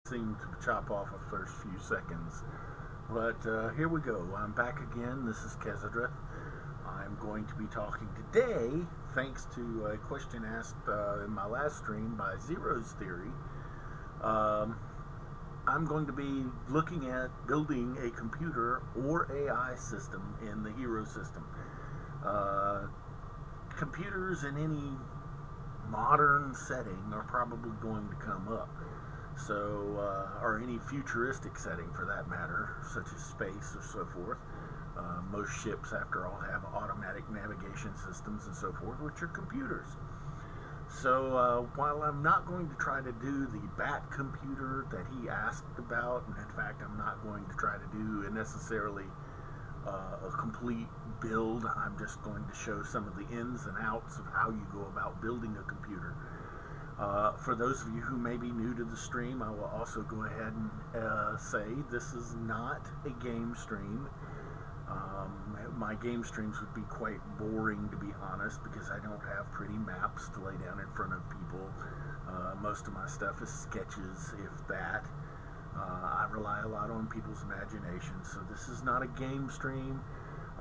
Seem to chop off the first few seconds. But here we go. I'm back again. This is Kezadrith. I'm going to be talking today, thanks to a question asked in my last stream by Zero's Theory. Um, I'm going to be looking at building a computer or AI system in the hero system. Uh, Computers in any modern setting are probably going to come up. Or any futuristic setting for that matter, such as space or so forth. Most ships, after all, have automatic navigation systems and so forth, which are computers. While I'm not going to try to do the bat computer that he asked about, and in fact, I'm not going to try to do necessarily a complete build, I'm just going to show some of the ins and outs of how you go about building a computer. For those of you who may be new to the stream, I will also go ahead and say this is not a game stream. My game streams would be quite boring, to be honest, because I don't have pretty maps to lay down in front of people. Most of my stuff is sketches, if that. I rely a lot on people's imagination, so this is not a game stream.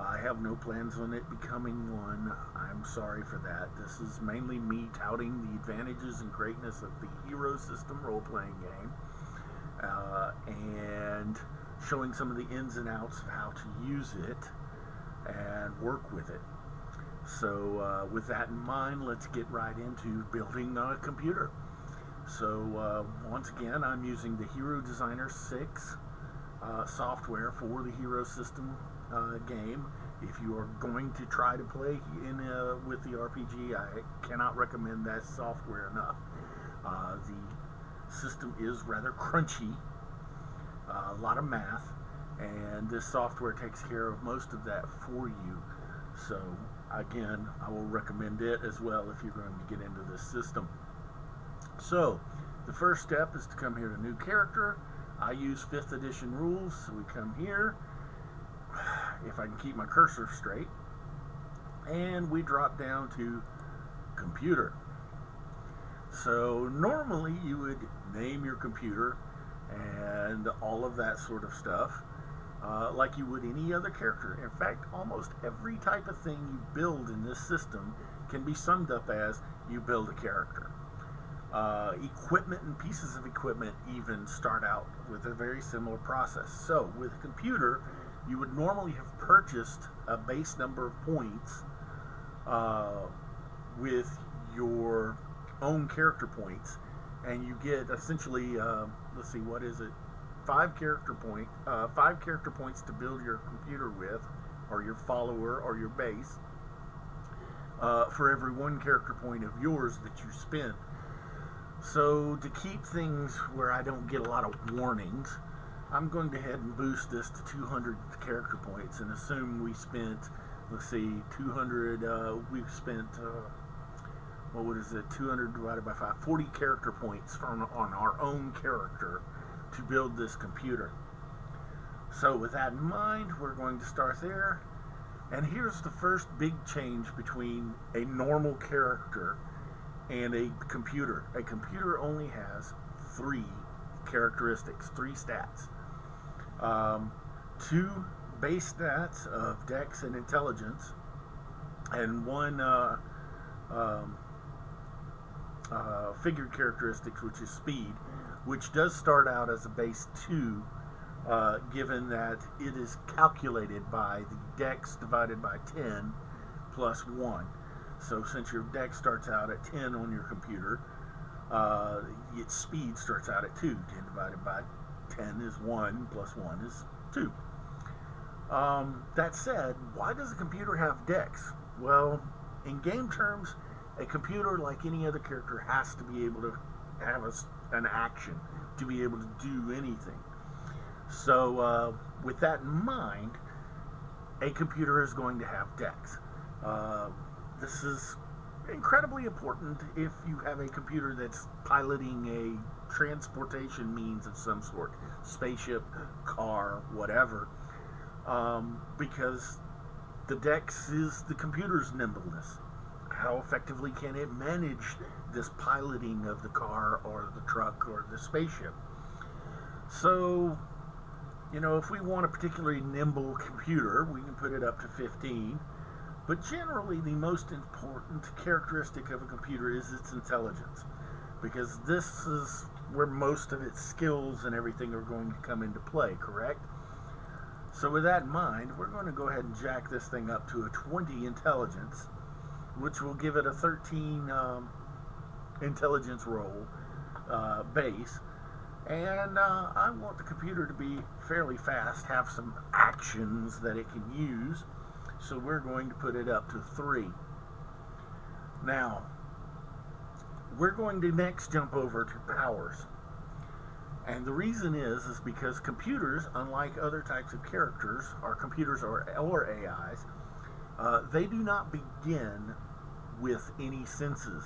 I have no plans on it becoming one. I'm sorry for that. This is mainly me touting the advantages and greatness of the Hero System role-playing game, and showing some of the ins and outs of how to use it and work with it. With that in mind, let's get right into building a computer. Once again, I'm using the Hero Designer 6 software for the Hero System game. If you are going to try to play with the RPG, I cannot recommend that software enough. The system is rather crunchy, a lot of math, and this software takes care of most of that for you. So again, I will recommend it as well if you're going to get into this system. So the first step is to come here to New Character. I use 5th edition rules, so we come here, if I can keep my cursor straight, and we drop down to Computer. So normally you would name your computer and all of that sort of stuff, like you would any other character. In fact, almost every type of thing you build in this system can be summed up as you build a character. Equipment and pieces of equipment even start out with a very similar process. So with a computer, you would normally have purchased a base number of points with your own character points, and you get essentially, let's see, what is it? 5 character points to build your computer with, or your follower, or your base, for every 1 character point of yours that you spend. So to keep things where I don't get a lot of warnings, I'm going to head and boost this to 200 character points and assume we spent, let's see, 200, we've spent, what is it, 200 divided by 5, 40 character points on our own character to build this computer. So with that in mind, we're going to start there. And here's the first big change between a normal character and a computer. A computer only has 3 characteristics, 3 stats. 2 base stats of Dex and Intelligence, and 1 figured characteristics, which is Speed, which does start out as a base 2, given that it is calculated by the Dex divided by 10 plus 1. So since your Dex starts out at 10 on your computer, its speed starts out at 2. 10 divided by 10 is 1, plus 1 is 2. That said, why does a computer have Dex? Well, in game terms, a computer, like any other character, has to be able to have an action, to be able to do anything. So with that in mind, a computer is going to have Dex. This is incredibly important if you have a computer that's piloting a transportation means of some sort, spaceship, car, whatever, because the Dex is the computer's nimbleness. How effectively can it manage this piloting of the car or the truck or the spaceship? So, if we want a particularly nimble computer, we can put it up to 15. But generally, the most important characteristic of a computer is its intelligence, because this is where most of its skills and everything are going to come into play, correct? So with that in mind, we're going to go ahead and jack this thing up to a 20 intelligence, which will give it a 13 intelligence roll base. And I want the computer to be fairly fast, have some actions that it can use. So we're going to put it up to 3. Now, we're going to next jump over to powers. And the reason is because computers, unlike other types of characters, or computers or AIs, they do not begin with any senses.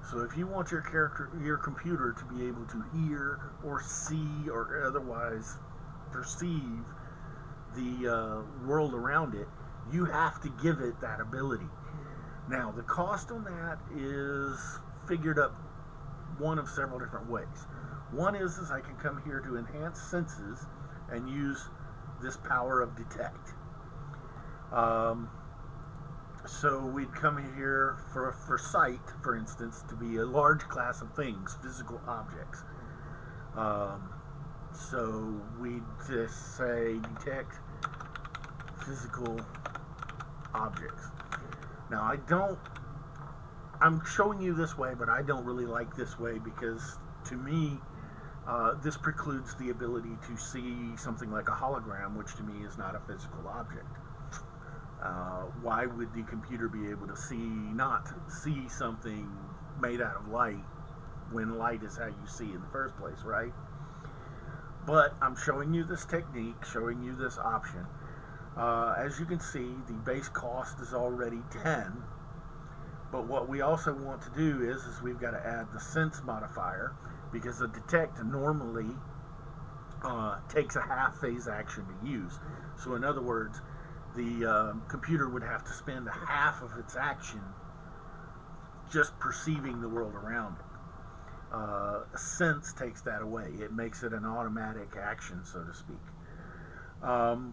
So if you want your computer to be able to hear or see or otherwise perceive the world around it, you have to give it that ability. Now, the cost on that is figured up one of several different ways. One is I can come here to enhance senses and use this power of detect. So we'd come here for sight, for instance, to be a large class of things, physical objects. So we'd just say detect physical objects. Now I'm showing you this way, but I don't really like this way because to me, this precludes the ability to see something like a hologram, which to me is not a physical object. Why would the computer be able to not see something made out of light when light is how you see in the first place, right? But I'm showing you this technique, showing you this option. As you can see, the base cost is already 10. But what we also want to do is we've got to add the sense modifier, because the detect normally takes a half phase action to use. So in other words, the computer would have to spend half of its action just perceiving the world around it. Sense takes that away. It makes it an automatic action, so to speak.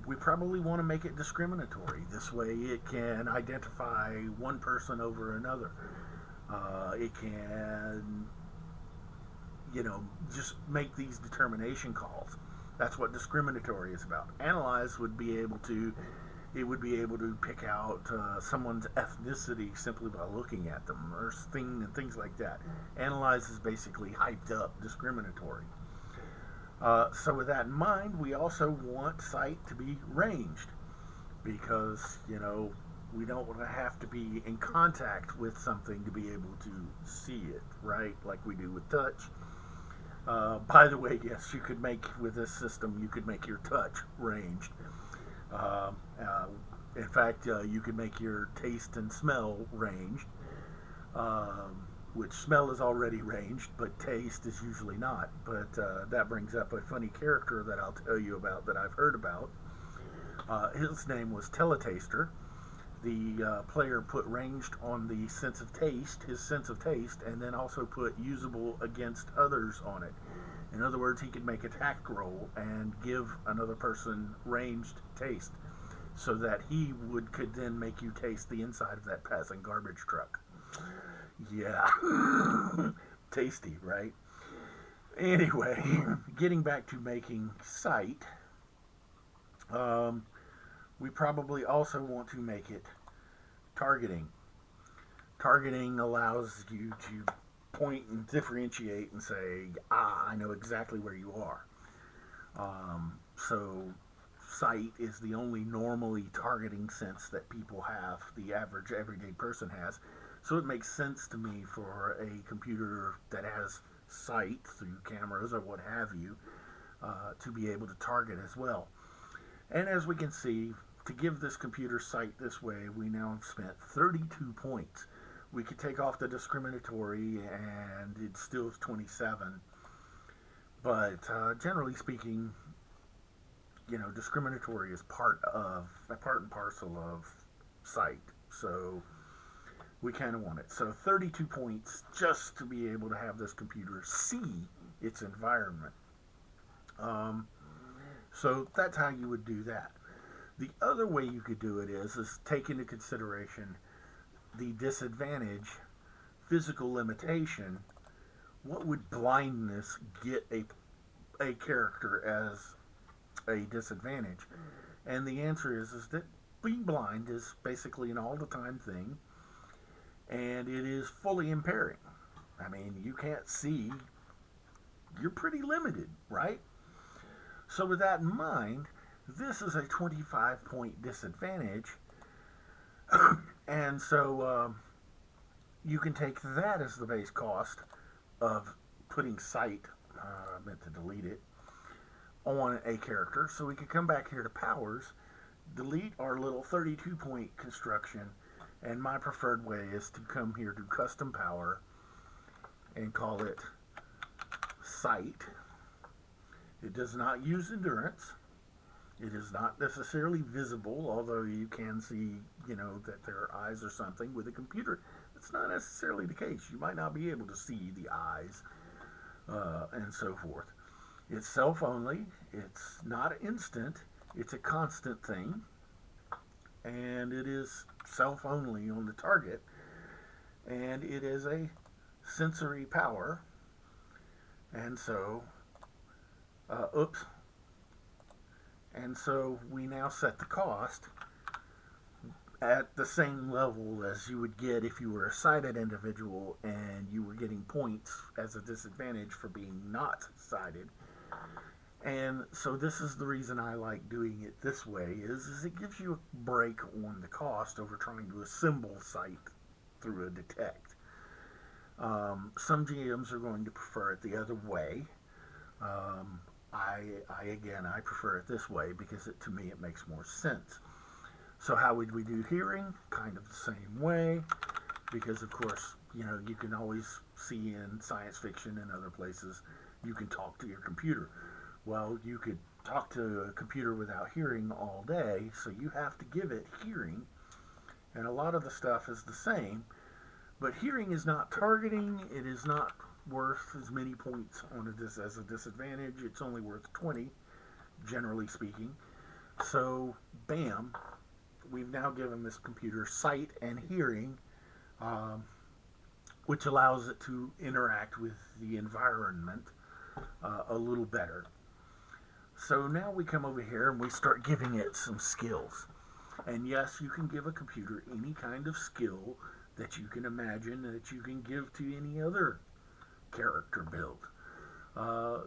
We probably want to make it discriminatory. This way it can identify one person over another. It can, just make these determination calls. That's what discriminatory is about. Analyze would be able to pick out someone's ethnicity simply by looking at them, or things like that. Analyze is basically hyped up. Discriminatory. So with that in mind, we also want sight to be ranged, because we don't want to have to be in contact with something to be able to see it, right? Like we do with touch. By the way, yes, with this system, you could make your touch ranged. In fact, you could make your taste and smell ranged, which smell is already ranged, but taste is usually not. But that brings up a funny character that I'll tell you about that I've heard about. His name was Teletaster. The player put ranged on the sense of taste, his sense of taste, and then also put usable against others on it. In other words, he could make a tact roll and give another person ranged taste, so that he could then make you taste the inside of that passing garbage truck. Yeah. Tasty, right? Anyway, getting back to making sight, we probably also want to make it targeting. Targeting allows you to point and differentiate and say, I know exactly where you are. So sight is the only normally targeting sense that people have, the average everyday person has. So it makes sense to me for a computer that has sight through cameras or what have you to be able to target as well. And as we can see, to give this computer sight this way, we now have spent 32 points. We could take off the discriminatory and it still is 27. But generally speaking, discriminatory is part and parcel of sight. So we kind of want it. So 32 points just to be able to have this computer see its environment. Um, so that's how you would do that. The other way you could do it is take into consideration the disadvantage, physical limitation. What would blindness get a character as a disadvantage? And the answer is that being blind is basically an all the time thing, and it is fully impairing. I mean, you can't see, you're pretty limited, right? So, with that in mind, this is a 25-point disadvantage, and so you can take that as the base cost of putting sight, I meant to delete it, on a character. So we can come back here to powers, delete our little 32-point construction, and my preferred way is to come here to custom power and call it sight. It does not use endurance. It is not necessarily visible, although you can see, that there are eyes or something. With a computer, that's not necessarily the case. You might not be able to see the eyes and so forth. It's self only. It's not instant. It's a constant thing, and it is self only on the target, and it is a sensory power. And so, oops. And so we now set the cost at the same level as you would get if you were a sighted individual and you were getting points as a disadvantage for being not sighted. And so this is the reason I like doing it this way is it gives you a break on the cost over trying to assemble sight through a detect. Some GMs are going to prefer it the other way. Um, I prefer it this way because to me it makes more sense. So how would we do hearing? Kind of the same way, because of course, you can always see in science fiction and other places, you can talk to your computer. Well, you could talk to a computer without hearing all day, so you have to give it hearing, and a lot of the stuff is the same, but hearing is not targeting, it is not worth as many points as a disadvantage, it's only worth 20, generally speaking. So, bam, we've now given this computer sight and hearing, um, which allows it to interact with the environment a little better. So now we come over here and we start giving it some skills. And yes, you can give a computer any kind of skill that you can imagine that you can give to any other character build.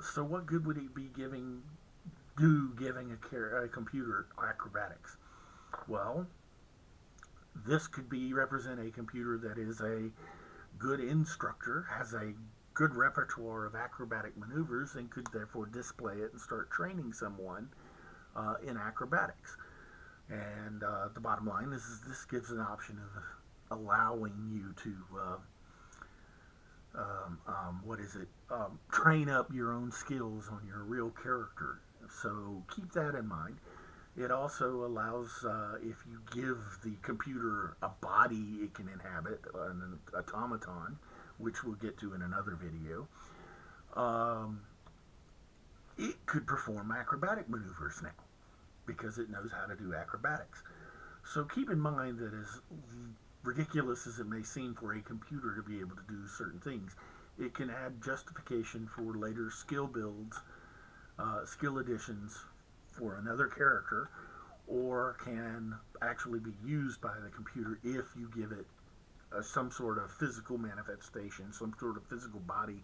So what good would it be giving a computer acrobatics? Well, this could be represent a computer that is a good instructor, has a good repertoire of acrobatic maneuvers, and could therefore display it and start training someone in acrobatics. And the bottom line is this gives an option of allowing you to train up your own skills on your real character. So keep that in mind. It also allows, if you give the computer a body it can inhabit, an automaton, which we'll get to in another video, it could perform acrobatic maneuvers now because it knows how to do acrobatics. So keep in mind that as ridiculous as it may seem for a computer to be able to do certain things, it can add justification for later skill builds, skill additions for another character, or can actually be used by the computer if you give it some sort of physical manifestation, some sort of physical body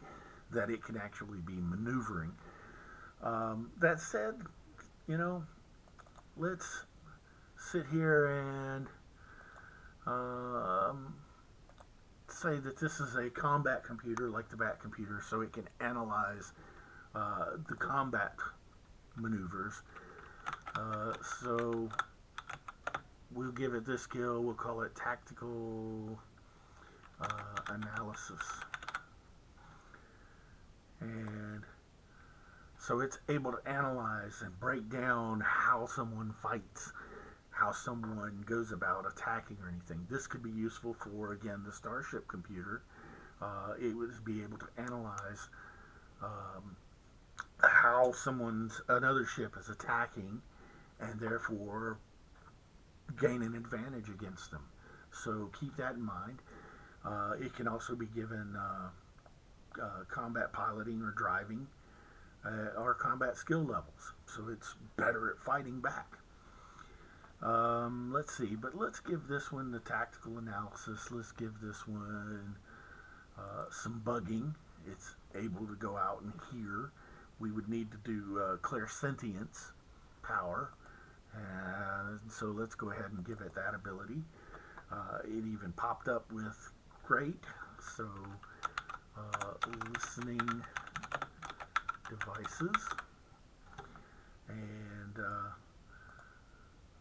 that it can actually be maneuvering. That said, let's sit here and say that this is a combat computer like the Bat computer, so it can analyze the combat maneuvers. So we'll give it this skill, we'll call it tactical analysis. And so it's able to analyze and break down how someone fights, how someone goes about attacking or anything. This could be useful for, again, the Starship computer. It would be able to analyze how while another ship is attacking, and therefore gain an advantage against them. So keep that in mind. It can also be given combat piloting or driving or combat skill levels, so it's better at fighting back. Let's see, but let's give this one the tactical analysis. Let's give this one some bugging. It's able to go out and hear. We would need to do clairsentience power, and so let's go ahead and give it that ability. It even popped up with great, so listening devices, and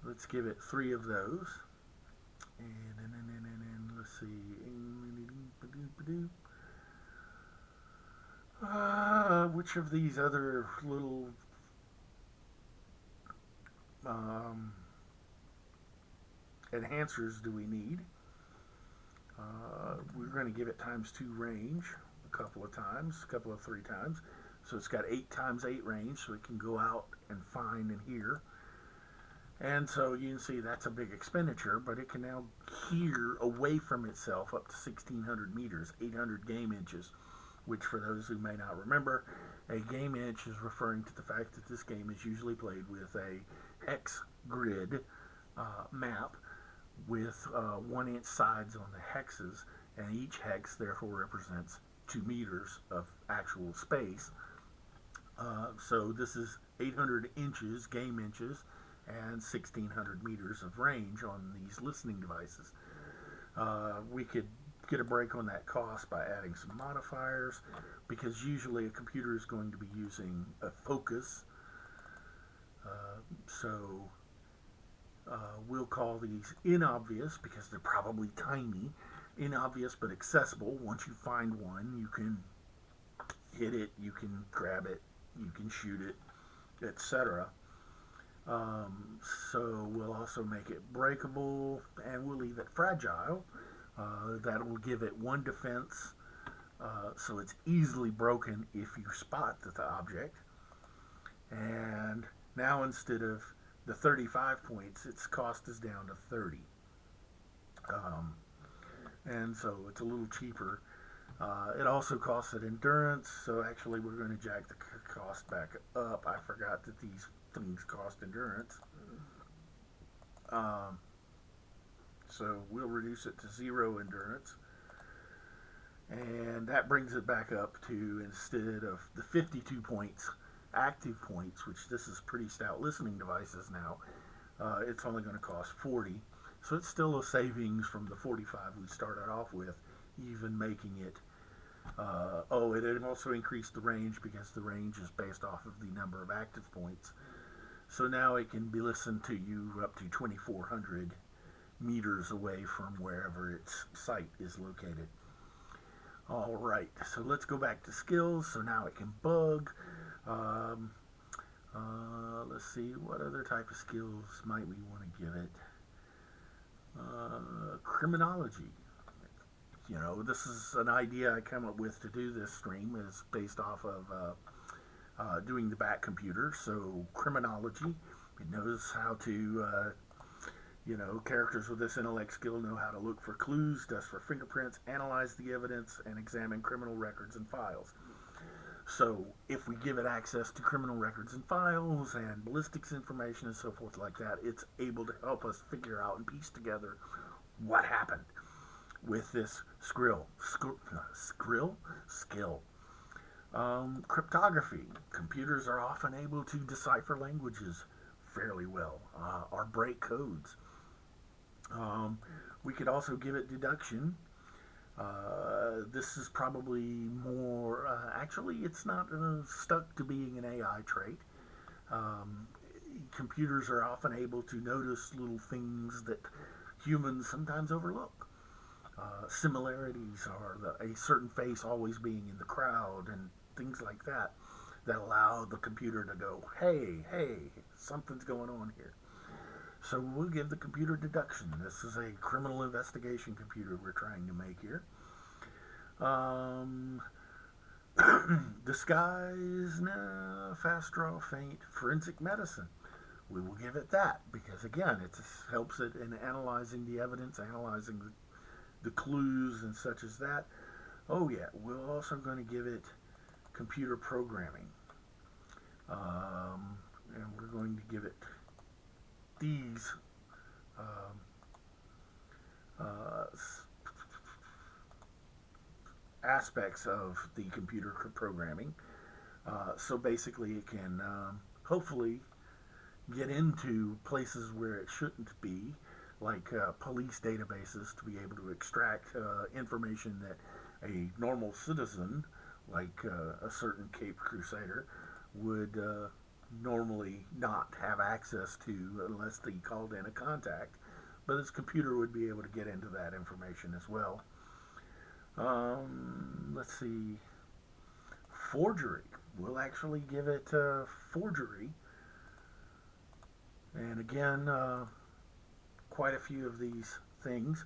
let's give it 3 of those. And let's see. Which of these other little enhancers do we need? We're going to give it ×2 range a couple of 3 times. So it's got 8 × 8 range, so it can go out and find and hear. And so you can see that's a big expenditure, but it can now hear away from itself up to 1,600 meters, 800 game inches, which for those who may not remember, a game inch is referring to the fact that this game is usually played with a hex grid map with 1-inch sides on the hexes, and each hex therefore represents 2 meters of actual space. So this is 800 inches, game inches, and 1,600 meters of range on these listening devices. We could get a break on that cost by adding some modifiers, because usually a computer is going to be using a focus. So we'll call these inobvious because they're probably tiny. Inobvious but accessible. Once you find one, you can hit it, you can grab it, you can shoot it, etc. So we'll also make it breakable, and we'll leave it fragile. That will give it 1 defense, so it's easily broken if you spot the object. And now instead of the 35 points, its cost is down to 30. And so it's a little cheaper. It also costs an endurance, so actually we're going to jack the cost back up. I forgot that these things cost endurance. So we'll reduce it to 0 endurance. And that brings it back up to, instead of the 52 points, active points, which this is pretty stout listening devices now, it's only going to cost 40. So it's still a savings from the 45 we started off with, even making it. It also increased the range because the range is based off of the number of active points. So now it can be listened to you up to 2,400 meters away from wherever its site is located. Alright, so let's go back to skills. So now it can bug. Let's see, what other type of skills might we want to give it? Criminology. You know, this is an idea I came up with to do this stream, is based off of doing the back computer. So criminology, it knows how to, characters with this intellect skill know how to look for clues, dust for fingerprints, analyze the evidence, and examine criminal records and files. So if we give it access to criminal records and files and ballistics information and so forth like that, it's able to help us figure out and piece together what happened with this skill. Cryptography. Computers are often able to decipher languages fairly well, or break codes. We could also give it deduction. This is probably more, actually it's not stuck to being an AI trait. Computers are often able to notice little things that humans sometimes overlook. Similarities are a certain face always being in the crowd and things like that, that allow the computer to go, hey, something's going on here. So we'll give the computer deduction. This is a criminal investigation computer we're trying to make here. Disguise, no, fast draw, feint, forensic medicine. We will give it that because again, it helps it in analyzing the evidence, analyzing the clues and such as that. Oh yeah, we're also going to give it computer programming, and we're going to give it these um, uh, aspects of the computer programming. So basically, it can hopefully get into places where it shouldn't be, like police databases, to be able to extract information that a normal citizen, like a certain Cape Crusader, would normally not have access to unless they called in a contact. But his computer would be able to get into that information as well. Let's see. Forgery. We'll actually give it forgery. And again, quite a few of these things.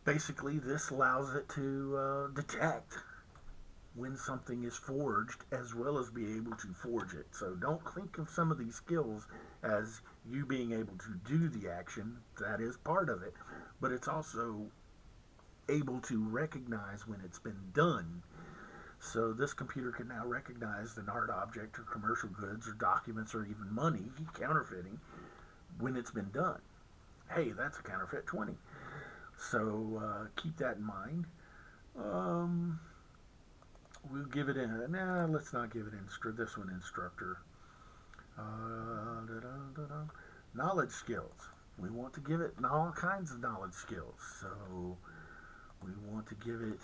Basically, this allows it to detect when something is forged as well as be able to forge it. So don't think of some of these skills as you being able to do the action. That is part of it. But it's also able to recognize when it's been done. So this computer can now recognize an art object or commercial goods or documents or even money, counterfeiting, when it's been done. Hey, that's a counterfeit 20. So keep that in mind. Um, we'll give it in. Nah, let's not give it this one instructor. Da-da-da-da. Knowledge skills. We want to give it all kinds of knowledge skills. So we want to give it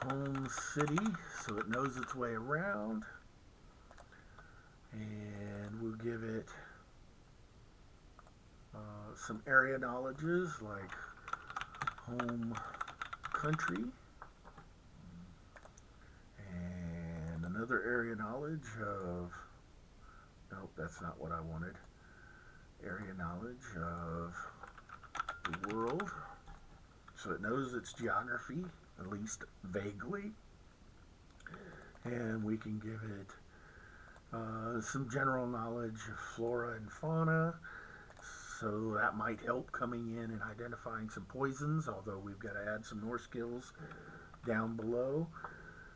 home city so it knows its way around. And we'll give it some area knowledges like home country and another area knowledge of, nope, that's not what I wanted, area knowledge of the world so it knows its geography, at least vaguely. And we can give it some general knowledge of flora and fauna, so that might help coming in and identifying some poisons, although we've got to add some more skills down below.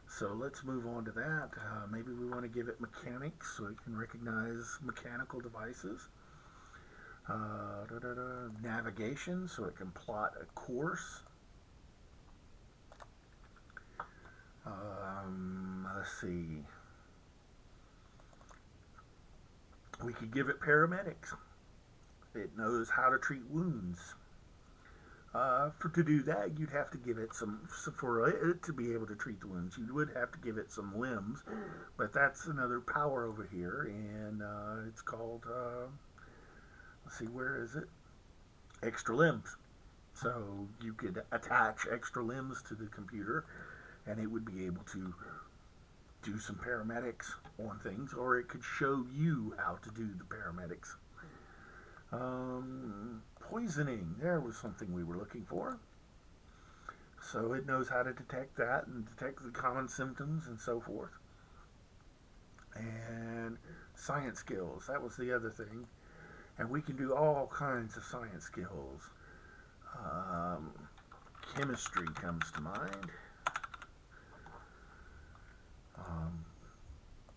So let's move on to that. Maybe we want to give it mechanics so it can recognize mechanical devices. Navigation so it can plot a course. Let's see. We could give it paramedics. It knows how to treat wounds. To do that, you'd have to give it for it to be able to treat the wounds, you would have to give it some limbs, but that's another power over here, and it's called, let's see, where is it? Extra limbs. So you could attach extra limbs to the computer, and it would be able to do some paramedics on things, or it could show you how to do the paramedics. Poisoning, there was something we were looking for. So it knows how to detect that and detect the common symptoms and so forth. And science skills, that was the other thing. And we can do all kinds of science skills. Um, Chemistry comes to mind.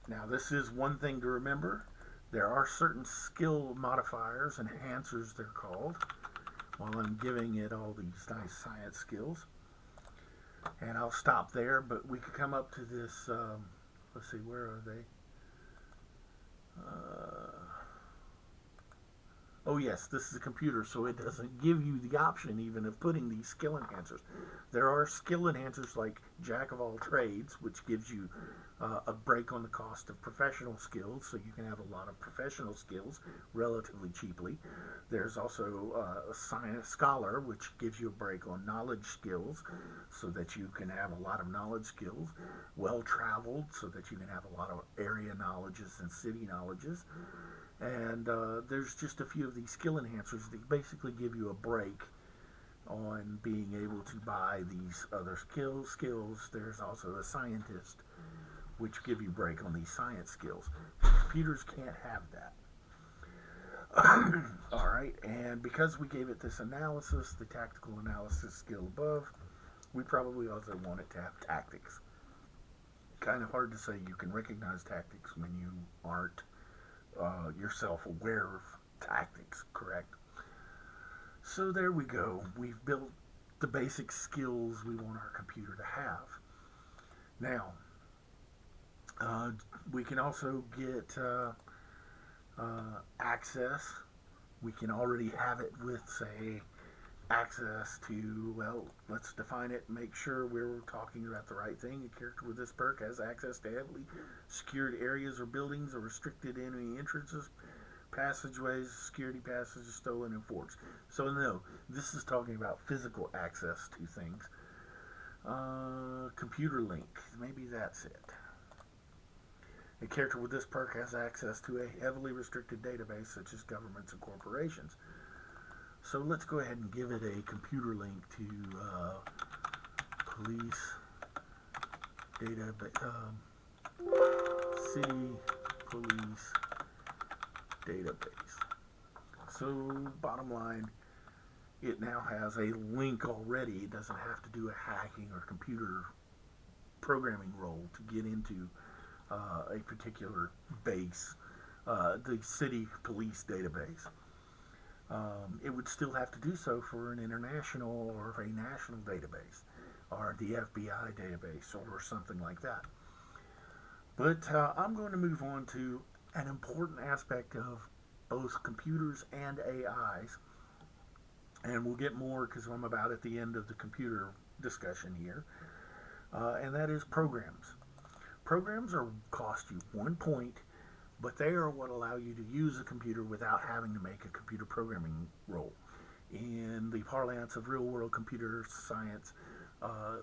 Now, this is one thing to remember. There are certain skill modifiers, enhancers they're called, while I'm giving it all these nice science skills. And I'll stop there, but we could come up to this, let's see, where are they? Oh yes, this is a computer, so it doesn't give you the option even of putting these skill enhancers. There are skill enhancers like Jack of all trades, which gives you a break on the cost of professional skills, so you can have a lot of professional skills relatively cheaply. There's also a science scholar, which gives you a break on knowledge skills, so that you can have a lot of knowledge skills. Well traveled, so that you can have a lot of area knowledges and city knowledges. And there's just a few of these skill enhancers that basically give you a break on being able to buy these other skills. There's also a scientist, which give you a break on these science skills. Computers can't have that. All right, and because we gave it this analysis, the tactical analysis skill above, we probably also want it to have tactics. Kind of hard to say you can recognize tactics when you aren't yourself aware of tactics, correct? So there we go. We've built the basic skills we want our computer to have. Now, uh, we can also get access. We can already have it with, say, access to, well, let's define it and make sure we're talking about the right thing. A character with this perk has access to heavily secured areas or buildings or restricted enemy entrances, passageways, security passages, stolen, and forts. So, no, this is talking about physical access to things. Computer link, maybe that's it. A character with this perk has access to a heavily restricted database such as governments and corporations. So let's go ahead and give it a computer link to police data, city police database. So bottom line, it now has a link already. It doesn't have to do a hacking or computer programming role to get into a particular base, the city police database. It would still have to do so for an international or a national database or the FBI database or something like that. But I'm going to move on to an important aspect of both computers and AIs, and we'll get more because I'm about at the end of the computer discussion here, and that is programs. Programs are cost you 1 point, but they are what allow you to use a computer without having to make a computer programming role. In the parlance of real world computer science,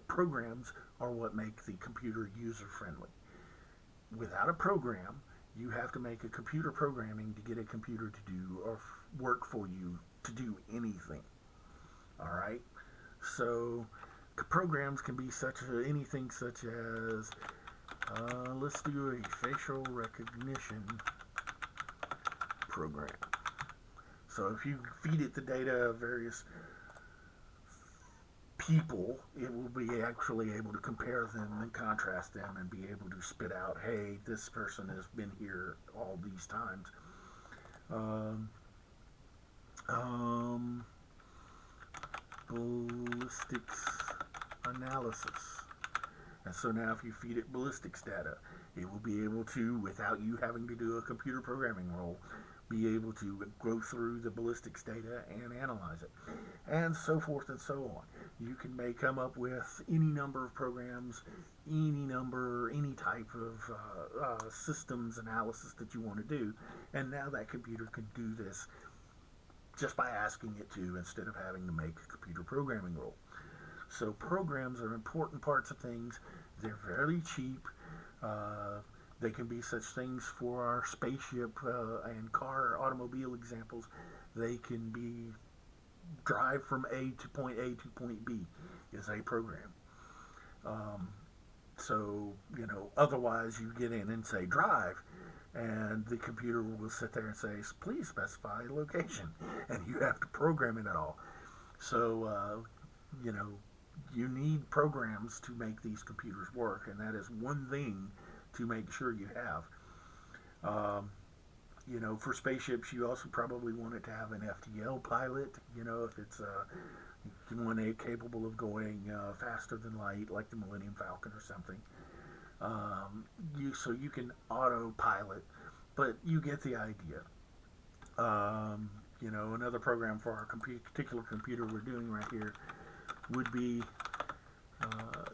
programs are what make the computer user friendly. Without a program, you have to make a computer programming to get a computer to do or work for you to do anything. All right? So, programs can be anything such as let's do a facial recognition program. So if you feed it the data of various people, it will be actually able to compare them and contrast them and be able to spit out, hey, this person has been here all these times. Um, um, ballistics analysis. And so now if you feed it ballistics data, it will be able to, without you having to do a computer programming role, be able to go through the ballistics data and analyze it, and so forth and so on. You may come up with any number of programs, any type of systems analysis that you want to do, and now that computer can do this just by asking it to instead of having to make a computer programming role. So programs are important parts of things. They're fairly cheap. Uh, they can be such things for our spaceship and car automobile examples. They can be drive from point A to point B is a program. Um, so, otherwise you get in and say drive, and the computer will sit there and say, please specify location, and you have to program it at all. So, you know, you need programs to make these computers work, and that is one thing to make sure you have. Um, for spaceships, you also probably want it to have an FTL pilot. If it's one A capable of going faster than light, like the Millennium Falcon or something. So you can autopilot, but you get the idea. Another program for our particular computer we're doing right here would be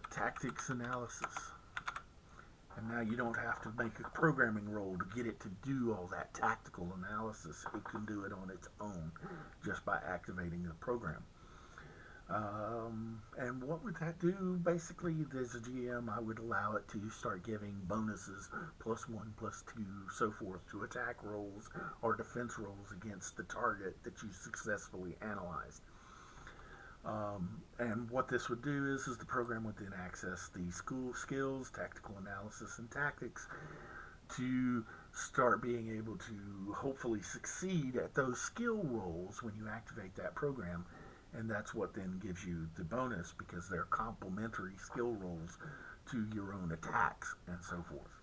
tactics analysis. And now you don't have to make a programming role to get it to do all that tactical analysis. It can do it on its own just by activating the program. And what would that do? Basically, as a GM, I would allow it to start giving bonuses, +1, +2, so forth, to attack rolls or defense rolls against the target that you successfully analyzed. And what this would do is the program would then access the school skills, tactical analysis, and tactics to start being able to hopefully succeed at those skill roles when you activate that program. And that's what then gives you the bonus because they're complementary skill roles to your own attacks and so forth.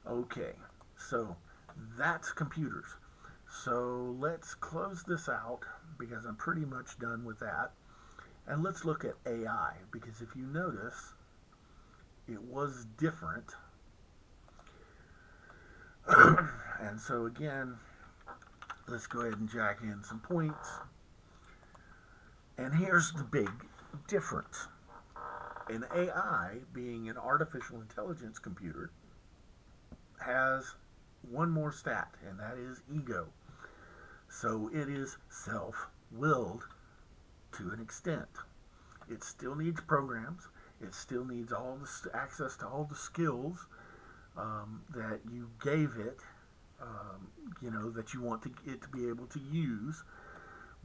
Okay, so that's computers. So let's close this out because I'm pretty much done with that. And let's look at AI because if you notice, it was different. And so again, let's go ahead and jack in some points. And here's the big difference. An AI, being an artificial intelligence computer, has one more stat, and that is ego. So it is self willed to an extent. It still needs programs, it still needs all the access to all the skills that you gave it, that you want it to be able to use.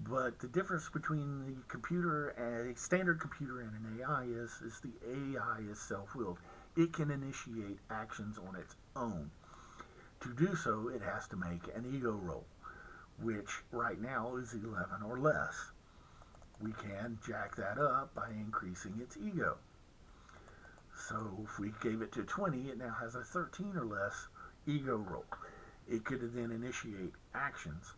But the difference between the computer and a standard computer and an AI is the AI is self-willed. It can initiate actions on its own. To do so, it has to make an ego roll, which right now is 11 or less. We can jack that up by increasing its ego. So if we gave it to 20, it now has a 13 or less ego roll. It could then initiate actions.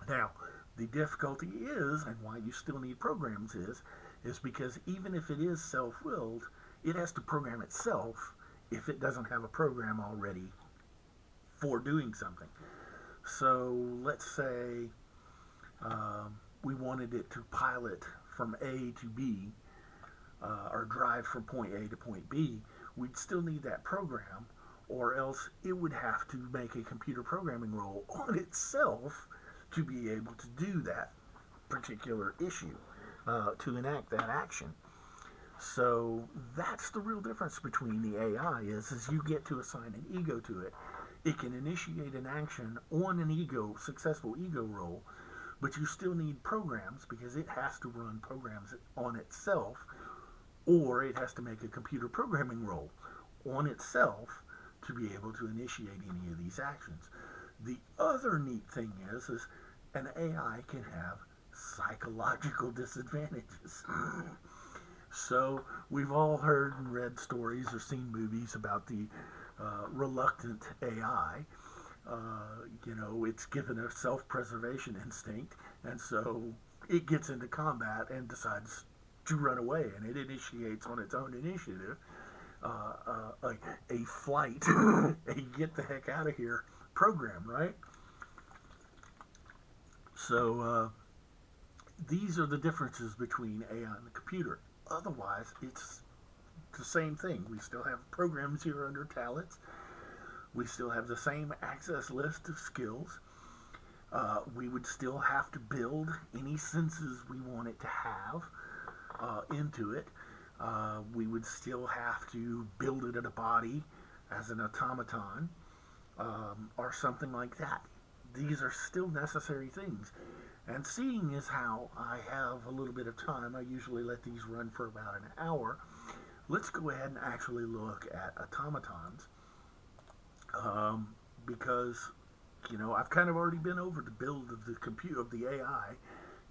Now, the difficulty is, and why you still need programs is because even if it is self-willed, it has to program itself if it doesn't have a program already for doing something. So let's say we wanted it to pilot from A to B or drive from point A to point B, we'd still need that program, or else it would have to make a computer programming role on itself to be able to do that particular issue, to enact that action. So that's the real difference between the AI is you get to assign an ego to it. It can initiate an action on an successful ego roll, but you still need programs because it has to run programs on itself, or it has to make a computer programming role on itself to be able to initiate any of these actions. The other neat thing is an AI can have psychological disadvantages. So we've all heard and read stories or seen movies about the reluctant AI. It's given a self-preservation instinct, and so it gets into combat and decides to run away, and it initiates on its own initiative a flight, a get the heck out of here program, right? So these are the differences between AI and the computer. Otherwise, it's the same thing. We still have programs here under talents. We still have the same access list of skills. We would still have to build any senses we want it to have into it. We would still have to build it in a body as an automaton or something like that. These are still necessary things. And seeing as how I have a little bit of time, I usually let these run for about an hour. Let's go ahead and actually look at automatons because I've kind of already been over the build of the AI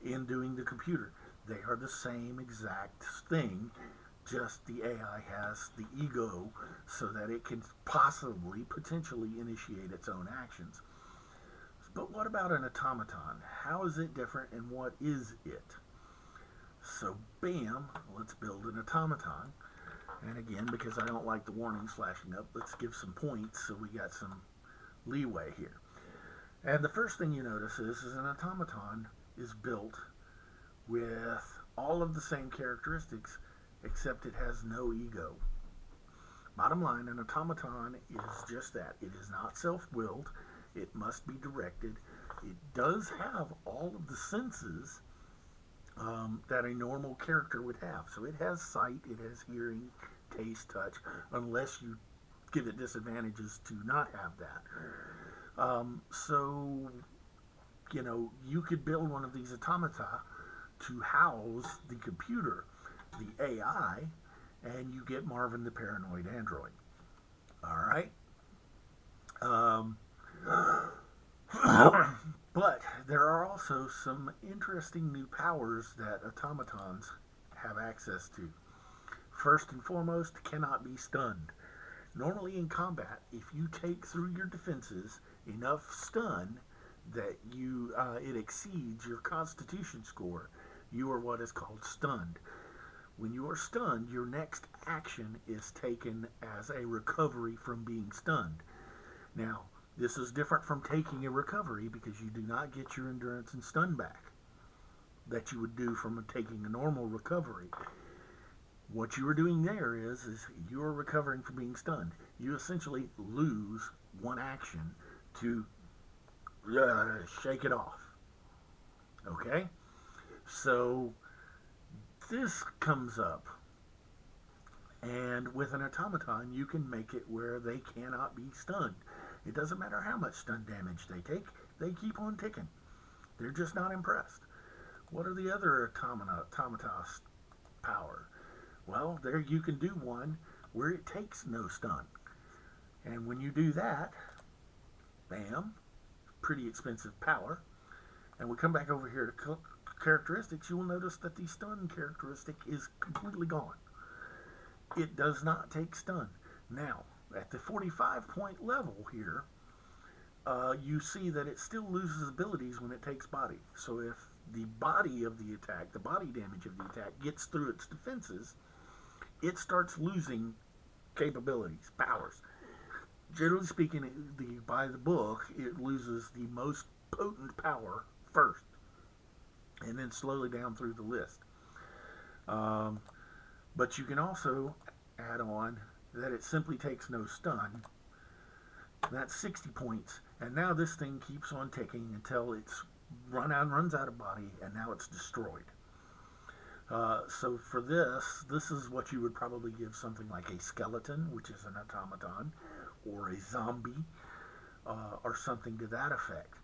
in doing the computer. They are the same exact thing, just the AI has the ego so that it can potentially initiate its own actions. But what about an automaton? How is it different and what is it? So bam, let's build an automaton. And again, because I don't like the warnings flashing up, let's give some points so we got some leeway here. And the first thing you notice is an automaton is built with all of the same characteristics, except it has no ego. Bottom line, an automaton is just that. It is not self-willed. It must be directed. It does have all of the senses that a normal character would have. So it has sight, it has hearing, taste, touch, unless you give it disadvantages to not have that. So you could build one of these automata to house the computer, the AI, and you get Marvin the paranoid android. All right. Um, but there are also some interesting new powers that automatons have access to. First and foremost, cannot be stunned. Normally in combat, if you take through your defenses enough stun that it exceeds your Constitution score, you are what is called stunned. When you are stunned, your next action is taken as a recovery from being stunned. Now, this is different from taking a recovery because you do not get your endurance and stun back that you would do from taking a normal recovery. What you are doing there is you are recovering from being stunned. You essentially lose one action to shake it off. Okay? So this comes up, and with an automaton, you can make it where they cannot be stunned. It doesn't matter how much stun damage they take, they keep on ticking. They're just not impressed. What are the other automatos power? Well, there you can do one where it takes no stun. And when you do that, bam, pretty expensive power. And we come back over here to characteristics, you will notice that the stun characteristic is completely gone. It does not take stun. Now, at the 45 point level here, you see that it still loses abilities when it takes body. So if the body of the attack, the body damage of the attack, gets through its defenses, it starts losing capabilities, powers. Generally speaking, by the book, it loses the most potent power first, and then slowly down through the list. Um, but you can also add on that it simply takes no stun. That's 60 points, and now this thing keeps on ticking until it's runs out of body, and now it's destroyed. So for this is what you would probably give something like a skeleton, which is an automaton, or a zombie, or something to that effect.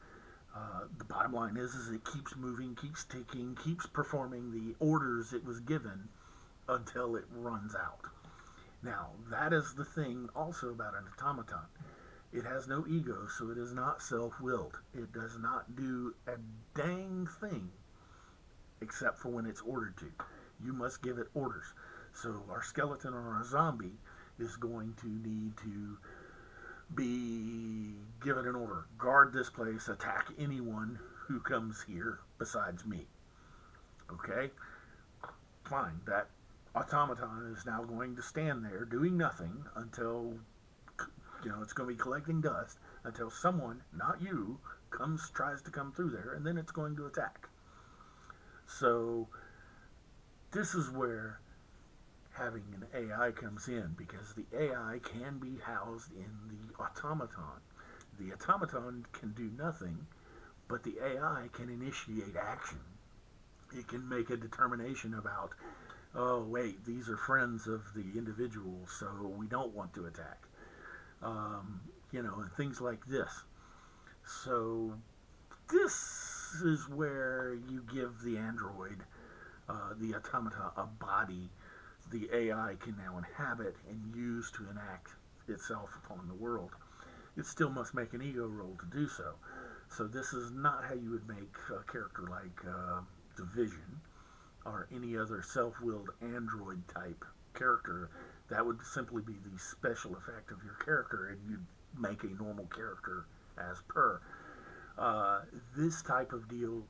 The bottom line is it keeps moving, keeps ticking, keeps performing the orders it was given until it runs out. Now, that is the thing also about an automaton. It has no ego, so it is not self-willed. It does not do a dang thing except for when it's ordered to. You must give it orders. So our skeleton or our zombie is going to need to be given an order. Guard this place, attack anyone who comes here besides me. Okay? Fine. That automaton is now going to stand there doing nothing until, it's going to be collecting dust until someone, not you, tries to come through there, and then it's going to attack. So this is where having an AI comes in, because the AI can be housed in the automaton. The automaton can do nothing, but the AI can initiate action. It can make a determination about, oh wait, these are friends of the individual, so we don't want to attack. And things like this. So this is where you give the android, the automata, a body the AI can now inhabit and use to enact itself upon the world. It still must make an ego roll to do so. So this is not how you would make a character like Division or any other self-willed android type character. That would simply be the special effect of your character, and you'd make a normal character as per. This type of deal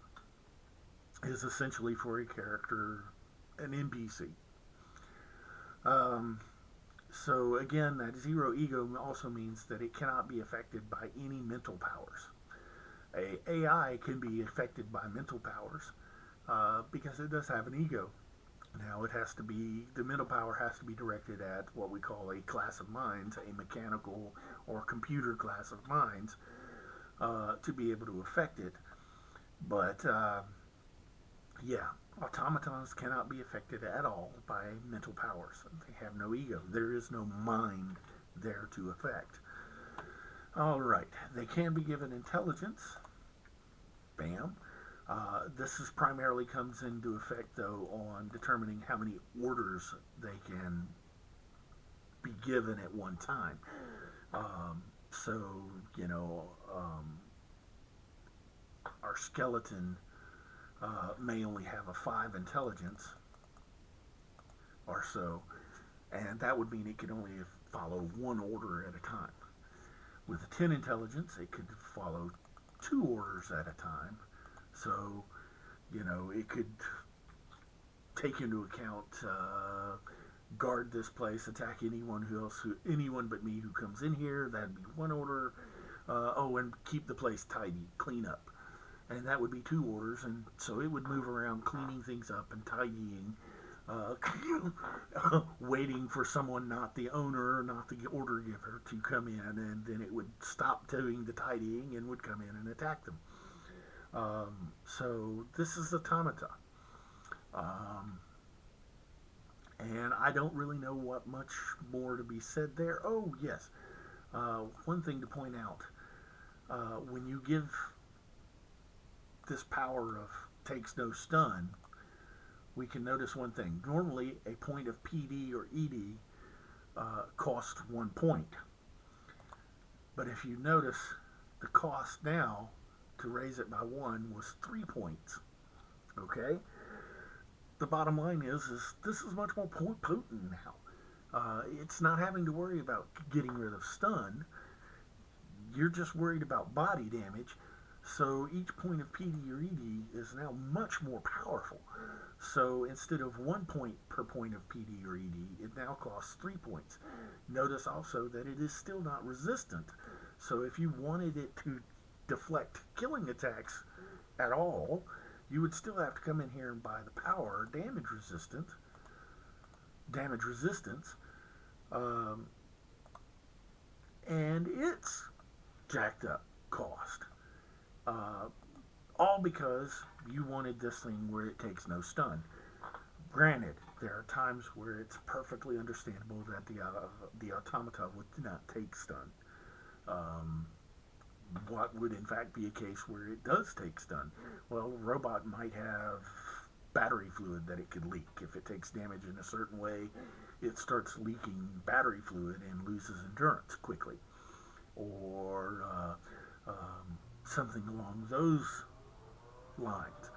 is essentially for a character, an NPC. So again, that zero ego also means that it cannot be affected by any mental powers. A AI can be affected by mental powers because it does have an ego. Now the mental power has to be directed at what we call a class of minds, a mechanical or computer class of minds, to be able to affect it. But automatons cannot be affected at all by mental powers. They have no ego. There is no mind there to affect. All right. They can be given intelligence. Bam. This is primarily comes into effect though on determining how many orders they can be given at one time. Um, so you know, our skeleton may only have a 5 intelligence or so, and that would mean it could only follow one order at a time. With a 10 intelligence, it could follow 2 orders at a time. So, you know, it could take into account guard this place, attack anyone but me who comes in here. That'd be one order. And keep the place tidy, clean up, and that would be 2 orders. And so it would move around, cleaning things up and tidying, uh, waiting for someone, not the owner, not the order giver, to come in, and then it would stop doing the tidying and would come in and attack them. So this is Automata. Um, and I don't really know what much more to be said there. Oh, yes. One thing to point out, when you give this power of takes no stun, we can notice one thing. Normally, a point of PD or ED costs 1 point. But if you notice, the cost now to raise it by 1 was 3 points. Okay? The bottom line is this is much more potent now. It's not having to worry about getting rid of stun. You're just worried about body damage. So each point of PD or ED is now much more powerful. So instead of 1 point per point of PD or ED, it now costs 3 points. Notice also that it is still not resistant. So if you wanted it to deflect killing attacks at all, you would still have to come in here and buy the power damage resistance, um, and it's jacked up cost. Uh, all because you wanted this thing where it takes no stun. Granted, there are times where it's perfectly understandable that the automata would not take stun. Um, what would in fact be a case where it does take stun? Well, a robot might have battery fluid that it could leak. If it takes damage in a certain way, it starts leaking battery fluid and loses endurance quickly. Or something along those lines.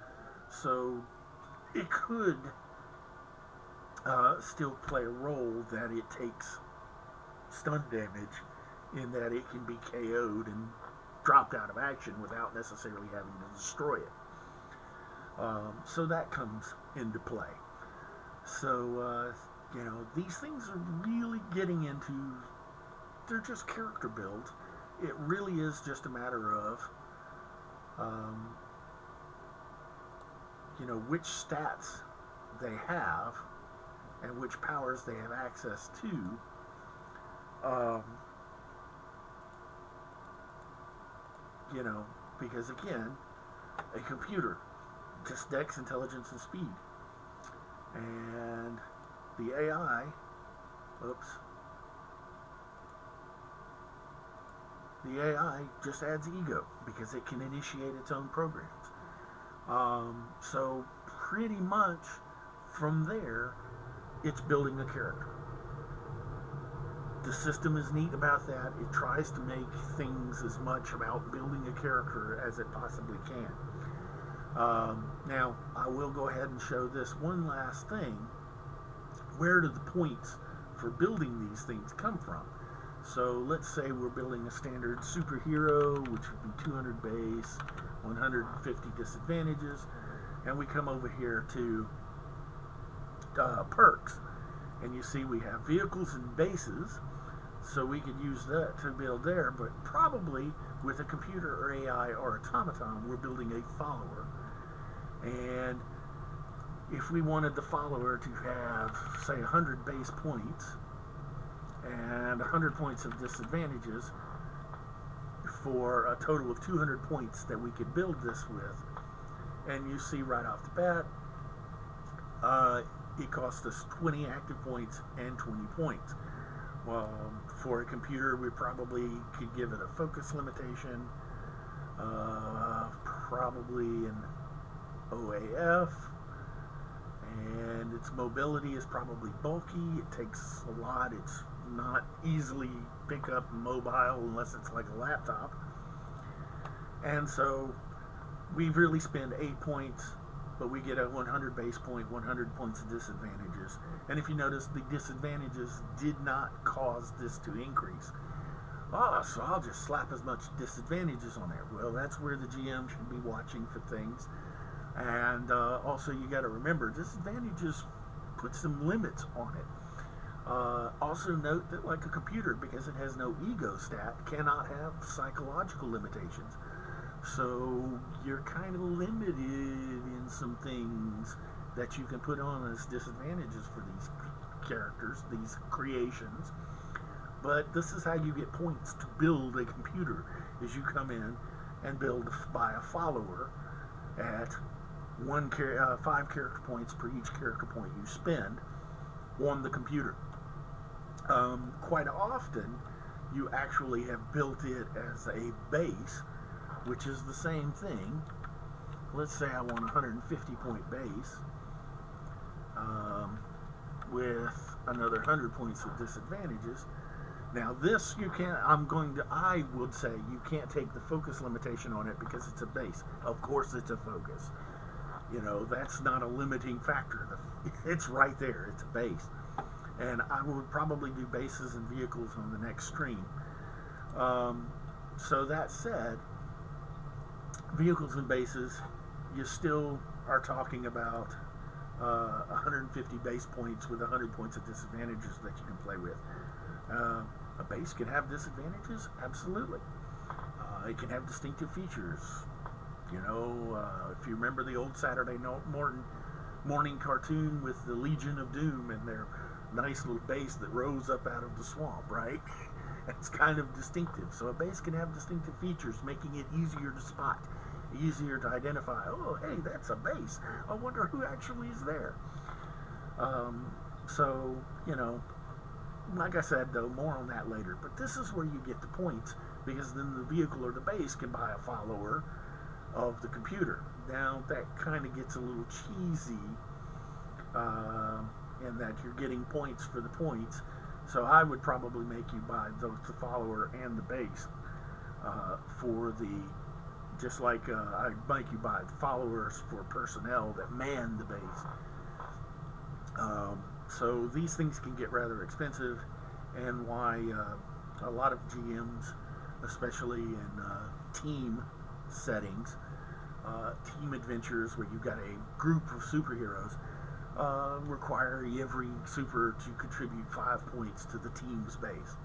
So it could still play a role that it takes stun damage in that it can be KO'd and dropped out of action without necessarily having to destroy it. So that comes into play. So, these things are really getting into, they're just character builds. It really is just a matter of, um, which stats they have and which powers they have access to. Um, because again, a computer, just dex, intelligence, and speed. And the AI, oops, the AI just adds ego because it can initiate its own programs. So pretty much from there, it's building a character. The system is neat about that. It tries to make things as much about building a character as it possibly can. Now, I will go ahead and show this one last thing. Where do the points for building these things come from? So let's say we're building a standard superhero, which would be 200 base, 150 disadvantages, and we come over here to perks. And you see we have vehicles and bases, so we could use that to build there, but probably with a computer or AI or automaton, we're building a follower. And if we wanted the follower to have, say, 100 base points and 100 points of disadvantages for a total of 200 points that we could build this with, and you see right off the bat, it cost us 20 active points and 20 points. Well, for a computer, we probably could give it a focus limitation, probably an OAF, and its mobility is probably bulky. It takes a lot. It's not easily pick up mobile unless it's like a laptop. And so we really spend 8 points, but we get a 100 base point, 100 points of disadvantages. And if you notice, the disadvantages did not cause this to increase. Oh, so I'll just slap as much disadvantages on there. Well, that's where the GM should be watching for things. And also, you got to remember, disadvantages put some limits on it. Also note that, like a computer, because it has no ego stat, cannot have psychological limitations. So you're kind of limited in some things that you can put on as disadvantages for these characters, these creations. But this is how you get points to build a computer, is you come in and build by a follower at 5 character points per each character point you spend on the computer. Quite often, you actually have built it as a base, which is the same thing. Let's say I want a 150 point base with another 100 points of disadvantages. Now this you can't, I would say you can't take the focus limitation on it because it's a base. Of course it's a focus. You know, that's not a limiting factor. It's right there, it's a base. And I would probably do bases and vehicles on the next stream. So that said, vehicles and bases, you still are talking about 150 base points with 100 points of disadvantages that you can play with. A base can have disadvantages, absolutely. It can have distinctive features. You know, if you remember the old Saturday morning cartoon with the Legion of Doom and their nice little base that rose up out of the swamp, right? It's kind of distinctive. So a base can have distinctive features, making it easier to spot, easier to identify. Oh, hey, that's a base. I wonder who actually is there. So, you know, like I said, though, more on that later. But this is where you get the points, because then the vehicle or the base can buy a follower of the computer. Now, that kind of gets a little cheesy in that you're getting points for the points. So I would probably make you buy both the follower and the base just like I'd make you buy followers for personnel that man the base. So these things can get rather expensive, and why a lot of GMs, especially in team settings, team adventures where you've got a group of superheroes, require every super to contribute 5 points to the team's base,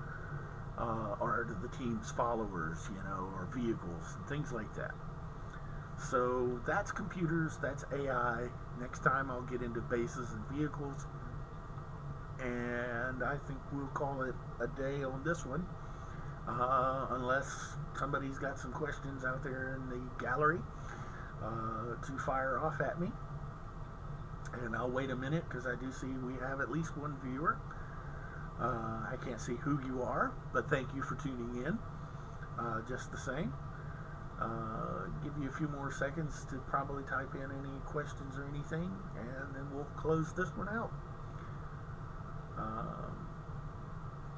or to the team's followers, you know, or vehicles, and things like that. So that's computers, that's AI. Next time I'll get into bases and vehicles, and I think we'll call it a day on this one, unless somebody's got some questions out there in the gallery to fire off at me. And I'll wait a minute, because I do see we have at least one viewer. I can't see who you are, but thank you for tuning in just the same. Give you a few more seconds to probably type in any questions or anything, and then we'll close this one out.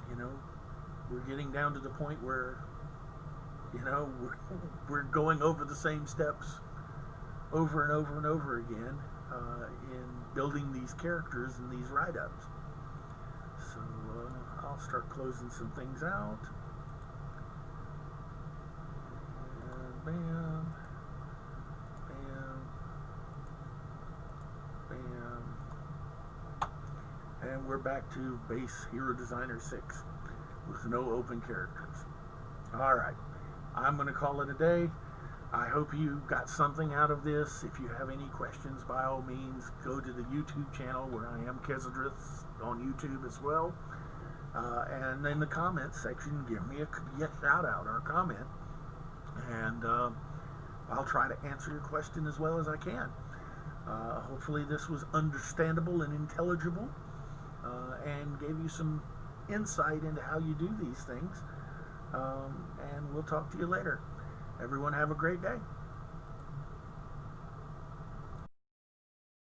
You know, we're getting down to the point where, you know, we're going over the same steps over and over and over again in building these characters and these write-ups. So I'll start closing some things out. And bam, bam, bam. And we're back to base Hero Designer 6 with no open characters. Alright, I'm going to call it a day. I hope you got something out of this. If you have any questions, by all means, go to the YouTube channel where I am Kezadrith on YouTube as well. And in the comments section, give me a shout out or a comment. And I'll try to answer your question as well as I can. Hopefully this was understandable and intelligible, and gave you some insight into how you do these things. And we'll talk to you later. Everyone have a great day.